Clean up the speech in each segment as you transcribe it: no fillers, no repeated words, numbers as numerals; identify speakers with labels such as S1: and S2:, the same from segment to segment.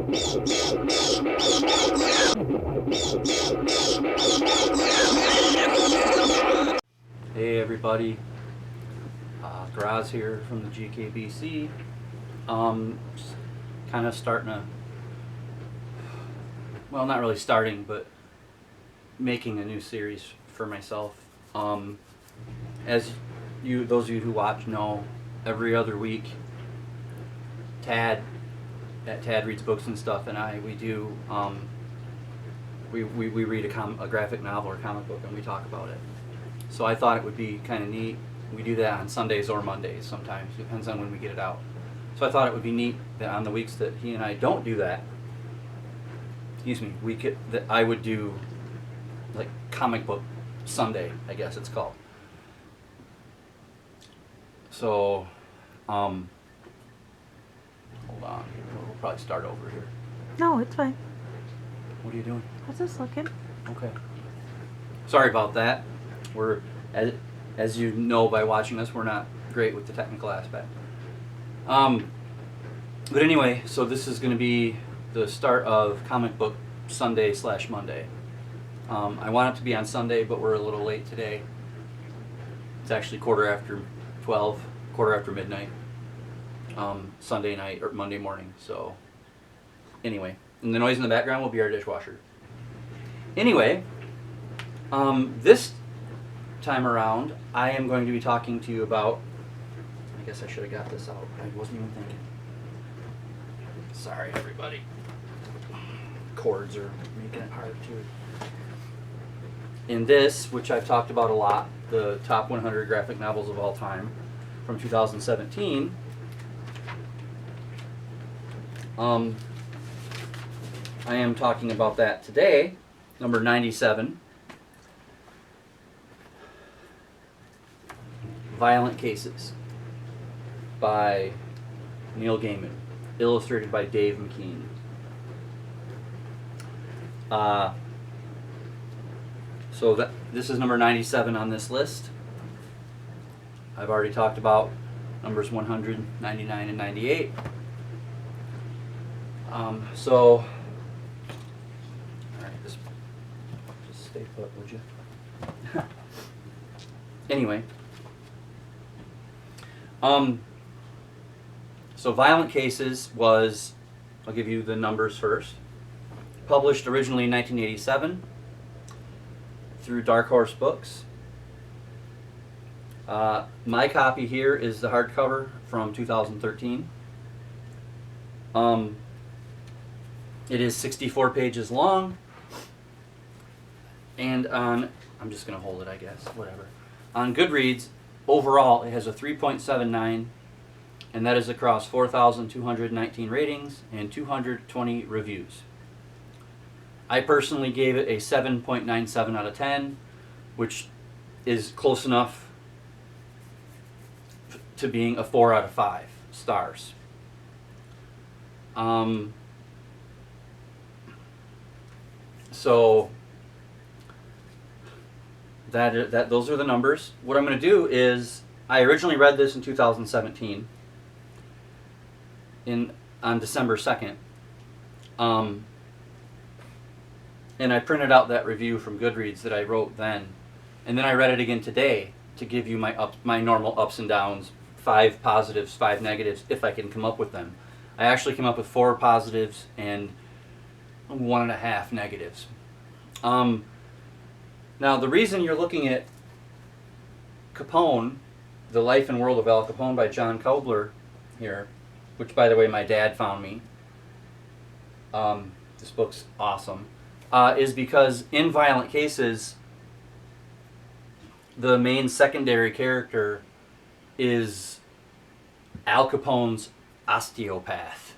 S1: Hey everybody, Graz here from the GKBC. Kind of starting a, well, not really starting, but making a new series for myself. As those of you who watch know, every other week, Tad at Tad Reads Books and Stuff and we do, we read a graphic novel or comic book and we talk about it. So I thought it would be kind of neat. We do that on Sundays or Mondays sometimes, depends on when we get it out. So I thought it would be neat that on the weeks that he and I don't do that, that I would do like comic book Sunday, I guess it's called. So, hold on, we'll probably start over here.
S2: No, it's fine.
S1: What are you doing?
S2: I was just looking.
S1: Okay. Sorry about that. We're, as you know by watching us, we're not great with the technical aspect. But anyway, so this is going to be the start of comic book Sunday / Monday. I want it to be on Sunday, but we're a little late today. It's actually 12:15, quarter after midnight, Sunday night or Monday morning. So anyway, and the noise in the background will be our dishwasher. Anyway, this time around, I am going to be talking to you about, I guess I should have got this out. I wasn't even thinking. Sorry, everybody. Chords are making it hard too. In this, which I've talked about a lot, the top 100 graphic novels of all time from 2017, I am talking about that today, number 97. Violent Cases by Neil Gaiman, illustrated by Dave McKean. So this is number 97 on this list. I've already talked about numbers 100, 99, and 98. So, all right, just stay put, would you? Anyway. So Violent Cases was, I'll give you the numbers first, published originally in 1987 through Dark Horse Books. My copy here is the hardcover from 2013. It is 64 pages long, and I'm just going to hold it, I guess, whatever. On Goodreads, overall, it has a 3.79, and that is across 4,219 ratings and 220 reviews. I personally gave it a 7.97 out of 10, which is close enough to being a 4 out of 5 stars. So those are the numbers. What I'm going to do is, I originally read this in 2017 on December 2nd. And I printed out that review from Goodreads that I wrote then. And then I read it again today to give you my normal ups and downs, 5 positives, 5 negatives, if I can come up with them. I actually came up with 4 positives and 1.5 negatives. Now, the reason you're looking at Capone, The Life and World of Al Capone by John Kobler here, which, by the way, my dad found me. This book's awesome. Is because in Violent Cases, the main secondary character is Al Capone's osteopath,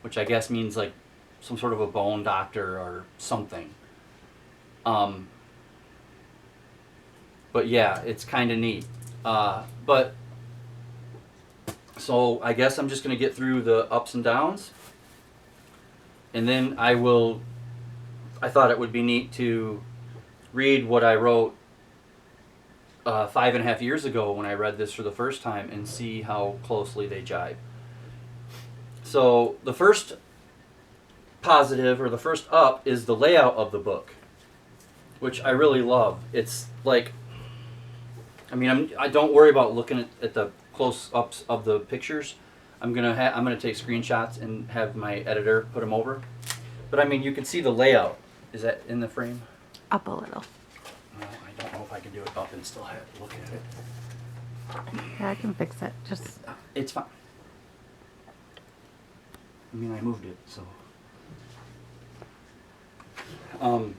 S1: which I guess means like some sort of a bone doctor or something. But yeah, it's kind of neat. But so I guess I'm just going to get through the ups and downs, and then I thought it would be neat to read what I wrote 5.5 years ago when I read this for the first time and see how closely they jibe. So the first positive, or the first up, is the layout of the book, which I really love. It's like, I mean, I don't worry about looking at the close-ups of the pictures. I'm gonna take screenshots and have my editor put them over. But I mean, you can see the layout. Is that in the frame?
S2: Up a little.
S1: Well, I don't know if I can do it up and still look at it.
S2: Yeah, I can fix it. Just
S1: It's fine. I mean, I moved it, so.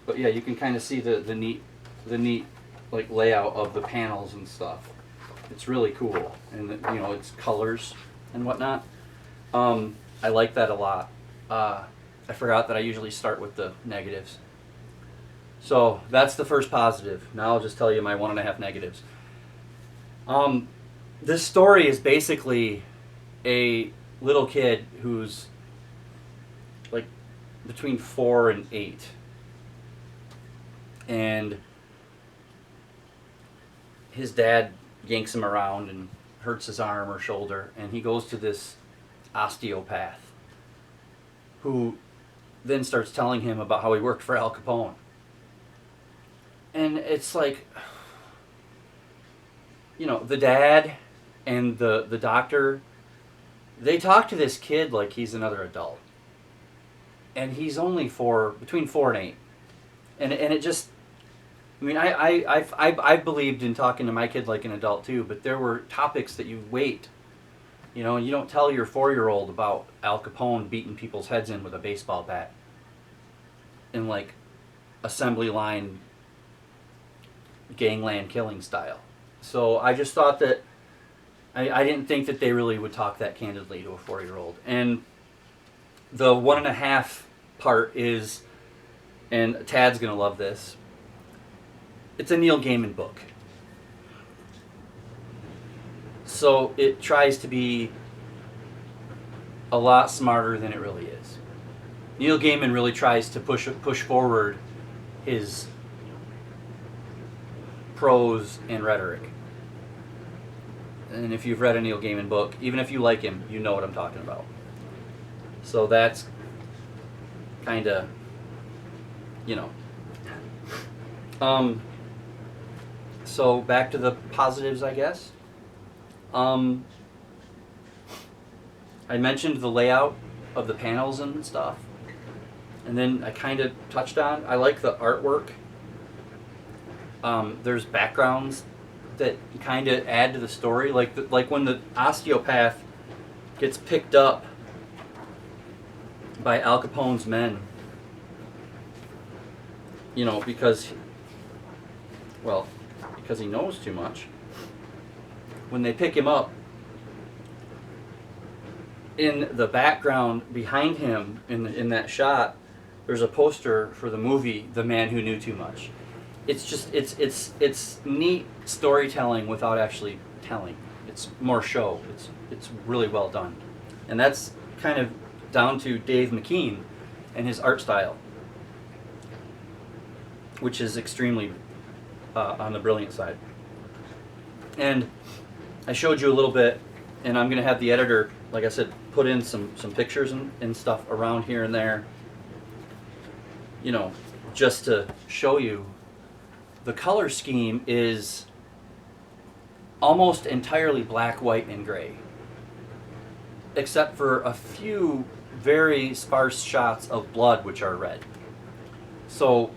S1: But yeah, you can kind of see the neat like layout of the panels and stuff. It's really cool, and you know, it's colors and whatnot. I like that a lot. I forgot that I usually start with the negatives. So that's the first positive. Now I'll just tell you my 1.5 negatives. This story is basically a little kid who's like between 4 and 8. And his dad yanks him around and hurts his arm or shoulder, and he goes to this osteopath who then starts telling him about how he worked for Al Capone. And it's like, you know, the dad and the doctor, they talk to this kid like he's another adult. And he's only between 4 and 8. And it just, I mean, I believed in talking to my kid like an adult too, but there were topics that you wait. You know, and you don't tell your 4-year-old about Al Capone beating people's heads in with a baseball bat in like assembly line gangland killing style. So I just thought that I didn't think that they really would talk that candidly to a 4-year-old. And the 1.5 part is, and Tad's gonna love this, it's a Neil Gaiman book. So it tries to be a lot smarter than it really is. Neil Gaiman really tries to push forward his prose and rhetoric. And if you've read a Neil Gaiman book, even if you like him, you know what I'm talking about. So that's kind of, you know. So back to the positives, I guess. I mentioned the layout of the panels and stuff. And then I kind of touched on, I like the artwork. There's backgrounds that kind of add to the story. Like when the osteopath gets picked up by Al Capone's men, you know, because he knows too much. When they pick him up, in the background behind him, in that shot, there's a poster for the movie The Man Who Knew Too Much. It's just it's neat storytelling without actually telling. It's more show. It's really well done, and that's kind of down to Dave McKean and his art style, which is extremely on the brilliant side. And I showed you a little bit, and I'm going to have the editor, like I said, put in some pictures and stuff around here and there, you know, just to show you. The color scheme is almost entirely black, white, and gray, except for a few very sparse shots of blood, which are red. So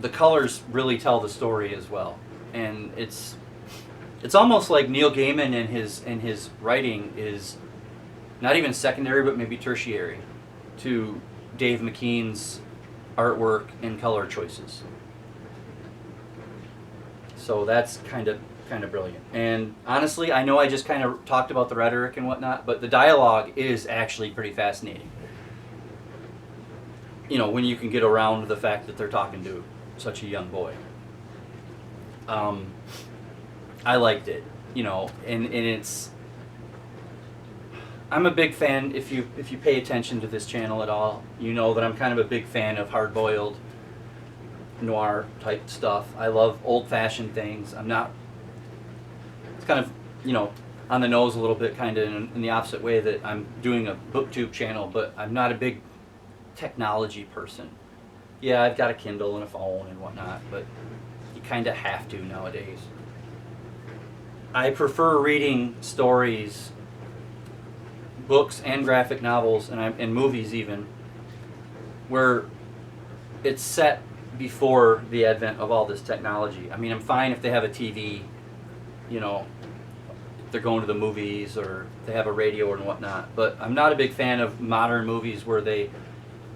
S1: the colors really tell the story as well, and it's almost like Neil Gaiman and his writing is not even secondary, but maybe tertiary to Dave McKean's artwork and color choices. So that's kind of brilliant. And honestly, I know I just kind of talked about the rhetoric and whatnot, but the dialogue is actually pretty fascinating. You know, when you can get around the fact that they're talking to such a young boy. I liked it, you know, and it's, I'm a big fan, if you pay attention to this channel at all, you know that I'm kind of a big fan of hard-boiled noir type stuff. I love old-fashioned things. I'm not, it's kind of, you know, on the nose a little bit, kind of in the opposite way that I'm doing a booktube channel, but I'm not a big technology person. Yeah, I've got a Kindle and a phone and whatnot, but you kind of have to nowadays. I prefer reading stories, books and graphic novels, and movies even, where it's set before the advent of all this technology. I mean, I'm fine if they have a TV, you know, they're going to the movies or they have a radio and whatnot, but I'm not a big fan of modern movies where they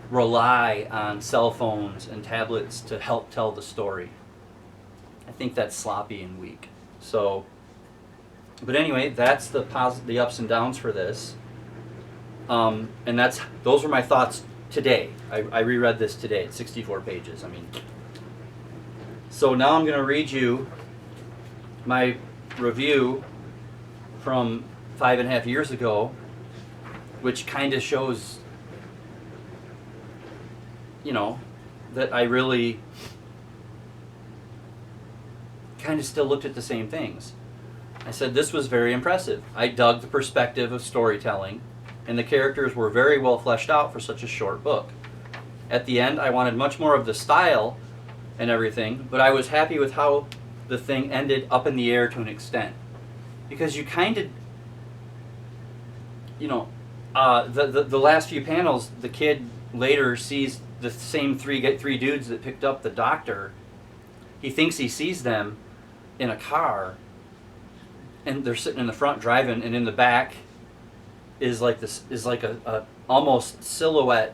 S1: rely on cell phones and tablets to help tell the story. I think that's sloppy and weak. So, but anyway, that's the ups and downs for this. And those were my thoughts today. I reread this today. It's 64 pages. I mean, so now I'm going to read you my review from 5.5 years ago, which kind of shows, you know, that I really kind of still looked at the same things. I said this was very impressive. I dug the perspective of storytelling, and the characters were very well fleshed out for such a short book. At the end, I wanted much more of the style and everything, but I was happy with how the thing ended up in the air to an extent. Because you kind of, you know, the last few panels, the kid later sees the same three dudes that picked up the doctor. He thinks he sees them in a car, and they're sitting in the front driving, and in the back is like a almost silhouette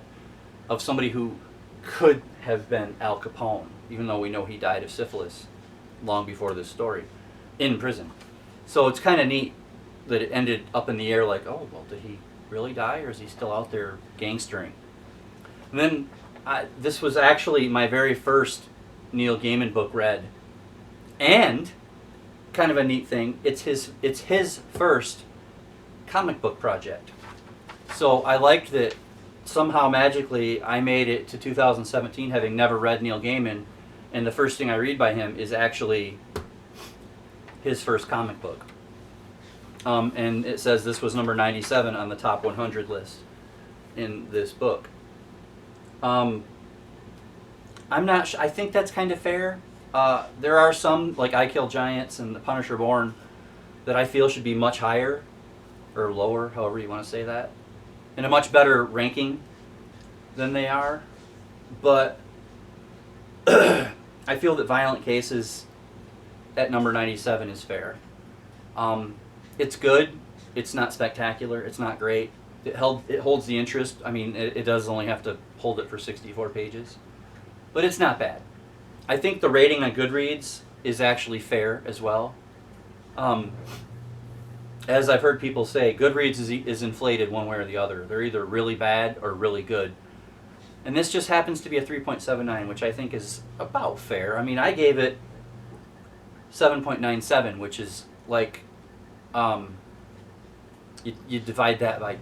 S1: of somebody who could have been Al Capone, even though we know he died of syphilis long before this story, in prison. So it's kind of neat that it ended up in the air like, oh, well, did he really die, or is he still out there gangstering? And then this was actually my very first Neil Gaiman book read. And kind of a neat thing, it's his first comic book project. So I liked that somehow magically I made it to 2017 having never read Neil Gaiman, and the first thing I read by him is actually his first comic book. And it says this was number 97 on the top 100 list in this book. I'm not I think that's kind of fair. There are some, like I Kill Giants and The Punisher Born, that I feel should be much higher, or lower, however you want to say that, in a much better ranking than they are. But I feel that Violent Cases at number 97 is fair. It's good. It's not spectacular. It's not great. It holds the interest. I mean, it does only have to hold it for 64 pages. But it's not bad. I think the rating on Goodreads is actually fair as well. As I've heard people say, Goodreads is inflated one way or the other. They're either really bad or really good. And this just happens to be a 3.79, which I think is about fair. I mean, I gave it 7.97, which is like, you divide that by,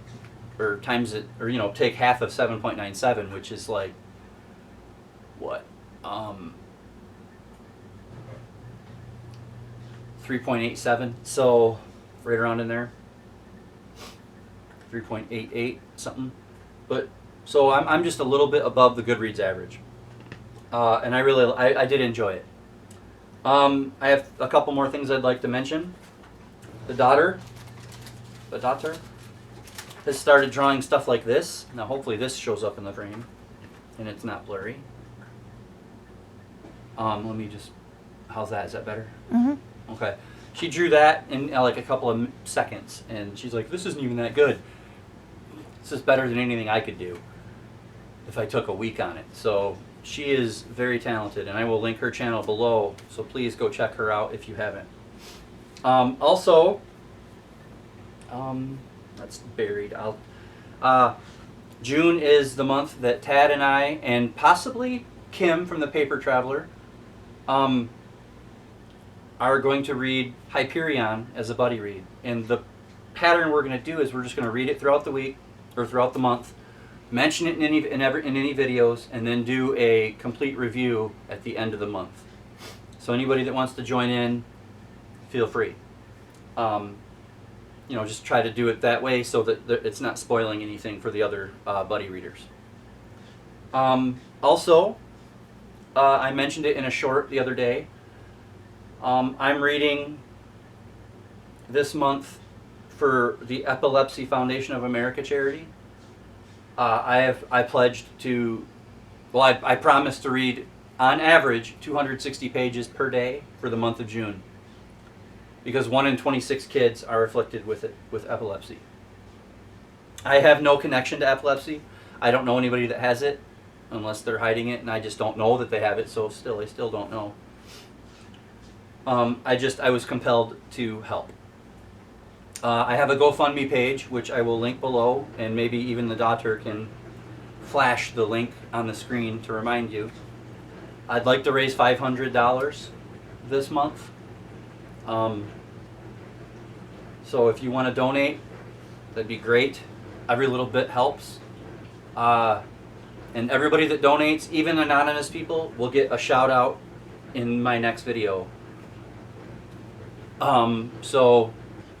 S1: or times it, or, you know, take half of 7.97, which is like, what? 3.87, so right around in there. 3.88 something. But so I'm just a little bit above the Goodreads average. And I did enjoy it. I have a couple more things I'd like to mention. The daughter has started drawing stuff like this. Now hopefully this shows up in the frame and it's not blurry. Let me just, how's that? Is that better?
S2: Mm-hmm.
S1: Okay. She drew that in like a couple of seconds, and she's like, this isn't even that good. This is better than anything I could do if I took a week on it. So she is very talented, and I will link her channel below, so please go check her out if you haven't. Also, that's buried. June is the month that Tad and I, and possibly Kim from the Paper Traveler, are going to read Hyperion as a buddy read. And the pattern we're going to do is we're just going to read it throughout the week, or throughout the month, mention it in any videos, and then do a complete review at the end of the month. So anybody that wants to join in, feel free. Just try to do it that way so that it's not spoiling anything for the other buddy readers. Also, I mentioned it in a short the other day. I'm reading this month for the Epilepsy Foundation of America charity. I pledged to, well, I promised to read on average 260 pages per day for the month of June, because 1 in 26 kids are afflicted with epilepsy. I have no connection to epilepsy. I don't know anybody that has it, unless they're hiding it, and I just don't know that they have it. So I still don't know. I was compelled to help. I have a GoFundMe page, which I will link below, and maybe even the daughter can flash the link on the screen to remind you. I'd like to raise $500 this month. So if you want to donate, that'd be great. Every little bit helps. And everybody that donates, even anonymous people, will get a shout out in my next video. So,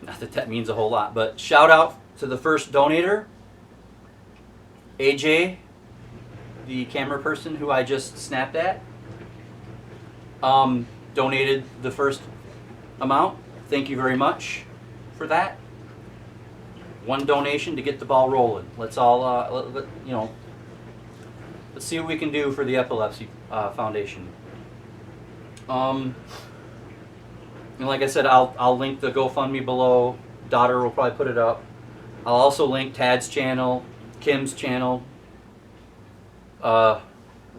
S1: not that that means a whole lot, but shout out to the first donator, AJ, the camera person who I just snapped at, donated the first amount. Thank you very much for that. One donation to get the ball rolling. Let's all, let's see what we can do for the Epilepsy Foundation. And like I said, I'll link the GoFundMe below. Daughter will probably put it up. I'll also link Tad's channel, Kim's channel, the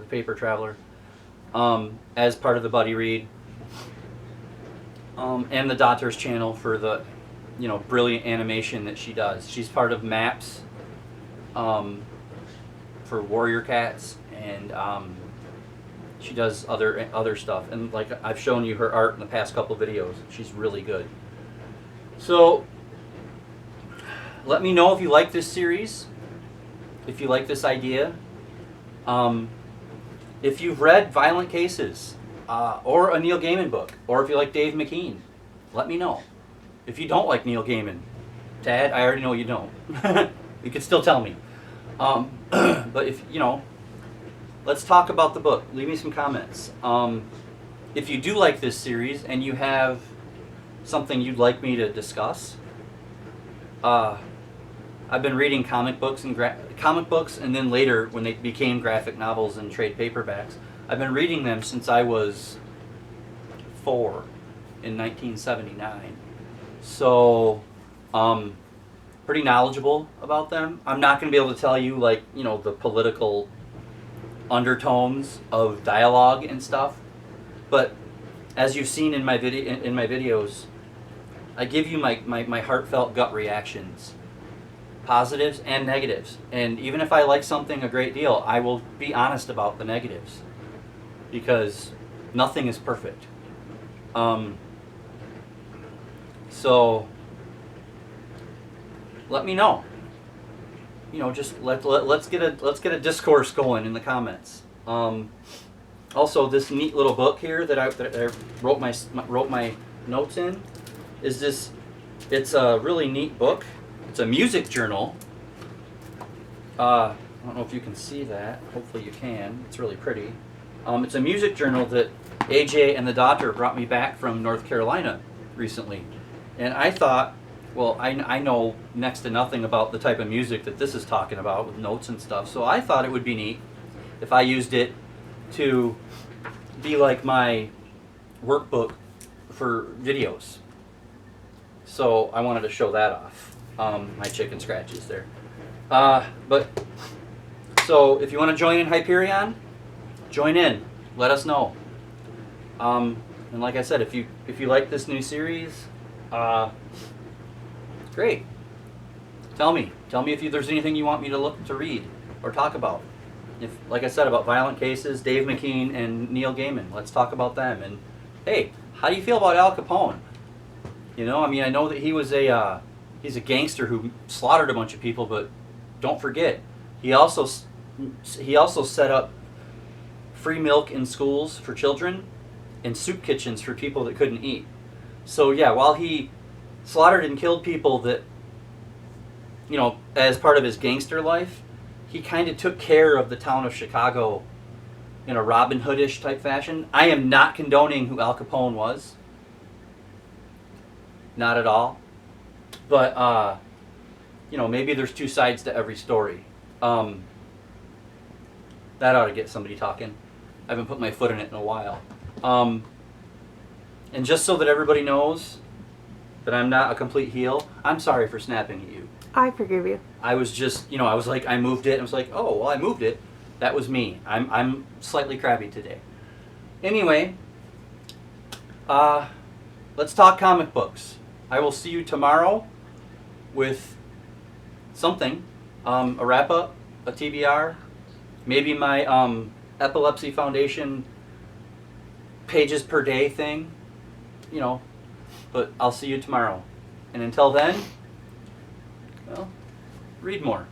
S1: Paper Traveler, as part of the Buddy Read, and the daughter's channel for the, brilliant animation that she does. She's part of Maps for Warrior Cats, and she does other stuff. And like I've shown you her art in the past couple videos. She's really good. So let me know if you like this series, if you like this idea. If you've read Violent Cases, or a Neil Gaiman book, or if you like Dave McKean, let me know. If you don't like Neil Gaiman, Tad, I already know you don't. You can still tell me. But if, let's talk about the book. Leave me some comments. If you do like this series and you have something you'd like me to discuss, I've been reading comic books and then later when they became graphic novels and trade paperbacks, I've been reading them since I was 4 in 1979. So, pretty knowledgeable about them. I'm not going to be able to tell you the political undertones of dialogue and stuff, but as you've seen in my videos, I give you my heartfelt gut reactions, positives and negatives. And even if I like something a great deal, I will be honest about the negatives, because nothing is perfect. So let me know. Just let's get a discourse going in the comments. Also, this neat little book here that I wrote my notes in is this. It's a really neat book. It's a music journal. I don't know if you can see that. Hopefully you can. It's really pretty. It's a music journal that AJ and the daughter brought me back from North Carolina recently, and I thought, well, I know next to nothing about the type of music that this is talking about with notes and stuff, so I thought it would be neat if I used it to be like my workbook for videos. So I wanted to show that off. My chicken scratches there. So if you want to join in Hyperion, join in. Let us know. And like I said, if you like this new series, great. Tell me if there's anything you want me to read or talk about. If, like I said, about Violent Cases, Dave McKean and Neil Gaiman, let's talk about them. And hey, how do you feel about Al Capone? I know that he was he's a gangster who slaughtered a bunch of people, but don't forget, he also set up free milk in schools for children and soup kitchens for people that couldn't eat. So yeah, while he slaughtered and killed people that, as part of his gangster life, he kind of took care of the town of Chicago in a Robin Hood-ish type fashion. I am not condoning who Al Capone was. Not at all. But, maybe there's two sides to every story. That ought to get somebody talking. I haven't put my foot in it in a while. And just so that everybody knows that I'm not a complete heel, I'm sorry for snapping at you.
S2: I forgive you.
S1: I was just, I was like, I moved it. And I was like, oh, well, I moved it. That was me. I'm slightly crabby today. Anyway, let's talk comic books. I will see you tomorrow with something, a wrap-up, a TBR, maybe my Epilepsy Foundation pages per day thing, but I'll see you tomorrow. And until then, well, read more.